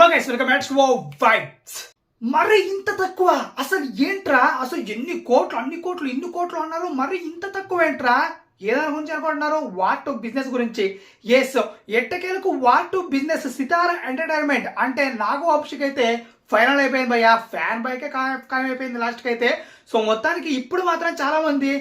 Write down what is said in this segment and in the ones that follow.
Hello guys, welcome back to vibes. మరి ఇంత తక్కువ? అసలు ఏంట్రా? అసలు ఎన్ని కోట్లు, అన్ని కోట్లు, ఇన్ని కోట్లు అన్నారు, మరి ఇంత తక్కువ ఏంట్రా? ఏదాని గురించి అనుకుంటున్నారు? వాట్ బిజినెస్ గురించి. ఎస్, ఎట్టకేలకు వాట్ బిజినెస్ సితారా ఎంటర్టైన్మెంట్ అంటే నాగో వంశీకి అయితే ఫైనల్ అయిపోయింది భయ్యా. ఫ్యాన్ బైకే ఖాయం అయిపోయింది లాస్ట్కి అయితే. సో మొత్తానికి ఇప్పుడు మాత్రం చాలా మంది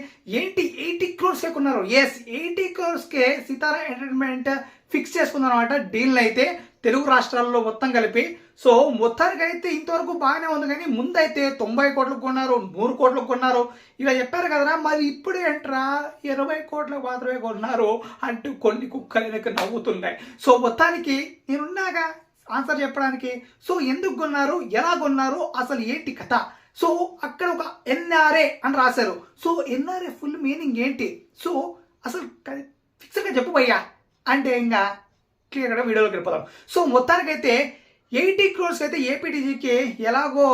ఏంటి 80 crores కొన్నారు. ఎస్, 80 crores సితారా ఎంటర్టైన్మెంట్ ఫిక్స్ చేసుకున్నారు అనమాట డీల్ అయితే తెలుగు రాష్ట్రాల్లో మొత్తం కలిపి. సో మొత్తానికి అయితే ఇంతవరకు బాగానే ఉంది, కానీ ముందైతే 90 కోట్లకు కొన్నారు, 100 కోట్లకు కొన్నారు, ఇలా చెప్పారు కదరా. మరి ఇప్పుడు ఏంట్రా 20 కోట్లకు మాత్రమే కొన్నారు అంటూ కొన్ని కుక్కలు నవ్వుతున్నాయి. సో మొత్తానికి నేనున్నాగా ఆన్సర్ చెప్పడానికి. సో ఎందుకు కొన్నారు, ఎలా కొన్నారు, అసలు ఏంటి కథ. సో అక్కడ ఒక ఎన్ఆర్ఏ అని రాశారు. సో ఎన్ఆర్ఏ ఫుల్ మీనింగ్ ఏంటి? సో అసలు ఫిక్స్గా చెప్పు భయ్యా అంటే ఇంకా క్లియర్గా వీడియోలోకి వెళ్ళిపోదాం. సో మొత్తానికైతే 80 crores అయితే ఏపీటీజీకి ఎలాగో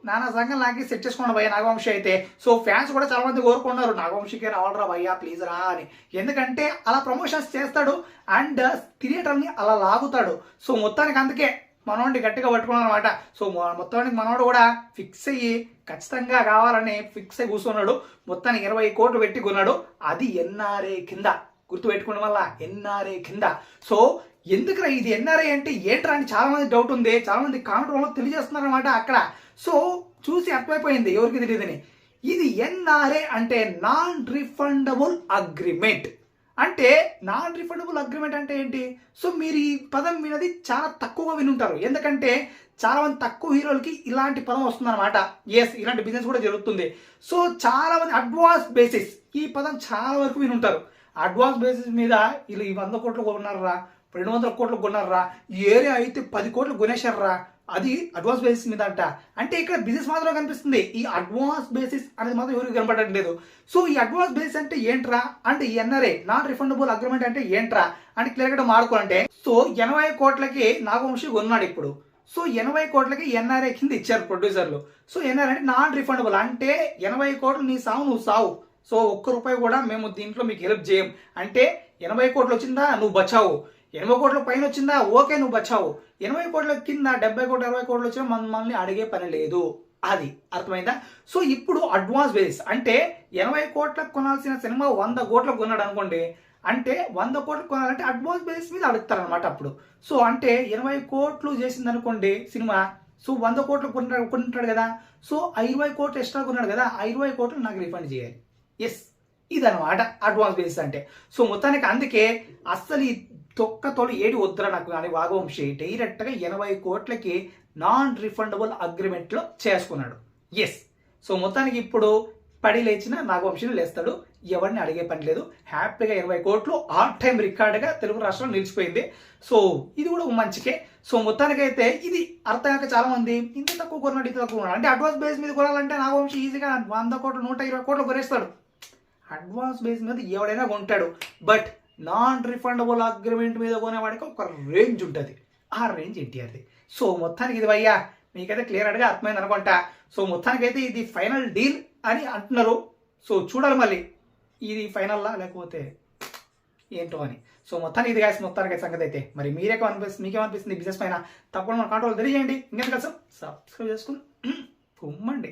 నానా సంఘం లాగి సెట్ చేసుకోండి భయ్య నాగవంశీ అయితే. సో ఫ్యాన్స్ కూడా చాలా మంది కోరుకున్నారు నాగవంశీకి రావాలరా భయ్యా ప్లీజ్ రా అని. ఎందుకంటే అలా ప్రమోషన్స్ చేస్తాడు అండ్ థియేటర్ని అలా లాగుతాడు. సో మొత్తానికి అందుకే మనోడిని గట్టిగా పట్టుకున్నాడు అనమాట. సో మొత్తానికి మనోడు కూడా ఫిక్స్ అయ్యి ఖచ్చితంగా కావాలని ఫిక్స్ అయ్యి కూర్చున్నాడు. మొత్తానికి 20 కోట్లు పెట్టి కొన్నాడు. అది ఎన్ఆర్ఏ కింద, గుర్తు పెట్టుకోవడం వల్ల ఎన్ఆర్ఏ కింద. సో ఎందుకురా ఇది ఎన్ఆర్ఐ అంటే ఏంట్రా అని చాలా మంది డౌట్ ఉంది. చాలా మంది కామెంట్ వల్ల తెలియజేస్తున్నారు అనమాట అక్కడ. సో చూసి అర్థమైపోయింది ఎవరికి తెలియదని. ఇది ఎన్ఆర్ఏ అంటే నాన్ రిఫండబుల్ అగ్రిమెంట్. అంటే నాన్ రిఫండబుల్ అగ్రిమెంట్ అంటే ఏంటి? సో మీరు ఈ పదం వినది చాలా తక్కువగా వినుంటారు, ఎందుకంటే చాలా మంది తక్కువ హీరోలకి ఇలాంటి పదం వస్తుంది అనమాట. ఎస్, ఇలాంటి బిజినెస్ కూడా జరుగుతుంది. సో చాలా మంది అడ్వాన్స్ బేసిస్ ఈ పదం చాలా వరకు వినుంటారు. అడ్వాన్స్ బేసిస్ మీద వీళ్ళు ఈ 100 కోట్లు కొన్నారా, 200 కోట్లు కొన్నారా, ఈ ఏరియా అయితే 10 కోట్లు కొనేశారా, అది అడ్వాన్స్ బేసిస్ మీద అంట. అంటే ఇక్కడ బిజినెస్ మాత్రం కనిపిస్తుంది, ఈ అడ్వాన్స్ బేసిస్ అనేది మాత్రం ఎవరికి కనపడట్లేదు. సో ఈ అడ్వాన్స్ బేసిస్ అంటే ఏంట్రా అంటే ఎన్ఆర్ఏ నాన్ రిఫండబుల్ అగ్రిమెంట్ అంటే ఏంట్రా అని క్లియర్గా మాడుకోవాలంటే, సో 80 కోట్లకి నాగవంశీ కొన్నాడు ఇప్పుడు. సో 80 కోట్లకి ఎన్ఆర్ఏ కింద ఇచ్చారు ప్రొడ్యూసర్లు. సో ఎన్ఆర్ఏ అంటే నాన్ రిఫండబుల్ అంటే 80 కోట్లు నీ సావు నువ్వు సావు. సో ₹1 కూడా మేము దీంట్లో మీకు హెల్ప్ చేయం అంటే 80 కోట్లు వచ్చిందా నువ్వు బచావు, 80 కోట్ల పైన వచ్చిందా ఓకే నువ్వు బచావు, 80 కోట్ల కింద 70 కోట్లు 20 కోట్లు వచ్చినా మనల్ని అడిగే పని లేదు. అది అర్థమైందా? సో ఇప్పుడు అడ్వాన్స్ బేసిస్ అంటే 80 కోట్లకు కొనాల్సిన సినిమా 100 కోట్లకు కొన్నాడు అనుకోండి, అంటే 100 కోట్లు కొనాలంటే అడ్వాన్స్ బేసిస్ మీద అడుగుతారనమాట అప్పుడు. సో అంటే 80 కోట్లు చేసింది అనుకోండి సినిమా, సో 100 కోట్లు కొంటాడు కదా, సో 20 కోట్లు ఎక్స్ట్రా కొన్నాడు కదా, 20 కోట్లు నాకు రిఫండ్ చేయాలి. ఎస్, ఇదనమాట అడ్వాన్స్ బేసిస్ అంటే. సో మొత్తానికి అందుకే అస్సలు ఈ తొక్కతోలు ఏడి వద్దురా నాకు కానీ నాగవంశీ డైరెక్ట్గా 80 కోట్లకి నాన్ రిఫండబుల్ అగ్రిమెంట్లో చేసుకున్నాడు. ఎస్, సో మొత్తానికి ఇప్పుడు పడి లేచిన నాగవంశీని లేస్తాడు, ఎవరిని అడిగే పని లేదు. హ్యాపీగా 20 కోట్లు ఆల్ టైమ్ రికార్డుగా తెలుగు రాష్ట్రంలో నిలిచిపోయింది. సో ఇది కూడా మంచికే. సో మొత్తానికైతే ఇది అర్థం చాలా మంది ఇంత తక్కువ కొన్నాడు ఇంత తక్కువ కొన్నాడు అంటే అడ్వాన్స్ బేస్ మీద కొనాలంటే నాగవంశీ ఈజీగా 100 కోట్లు 120 కోట్లు కొనేస్తాడు. అడ్వాన్స్ బేస్ మీద ఎవడైనా కొంటాడు, బట్ నాన్ రిఫండబుల్ అగ్రిమెంట్ మీద కొనేవాడికి ఒక రేంజ్ ఉంటుంది. ఆ రేంజ్ ఎన్టీఆర్ది. సో మొత్తానికి ఇది భయ్యా మీకైతే క్లియర్గా అర్థమైంది అనుకుంటా. సో మొత్తానికైతే ఇది ఫైనల్ డీల్ అని అంటున్నారు. సో చూడాలి మళ్ళీ ఇది ఫైనల్లా లేకపోతే ఏంటో అని. సో మొత్తానికి ఇది గాయస్ మొత్తానికి సంగతి అయితే. మరి మీకేమనిపిస్తుంది బిజినెస్ పైన తప్పకుండా మన కాంట్రోల్ తెలియజేయండి. ఇంకెందుకు కలిసి సబ్స్క్రైబ్ చేసుకుని పొమ్మండి.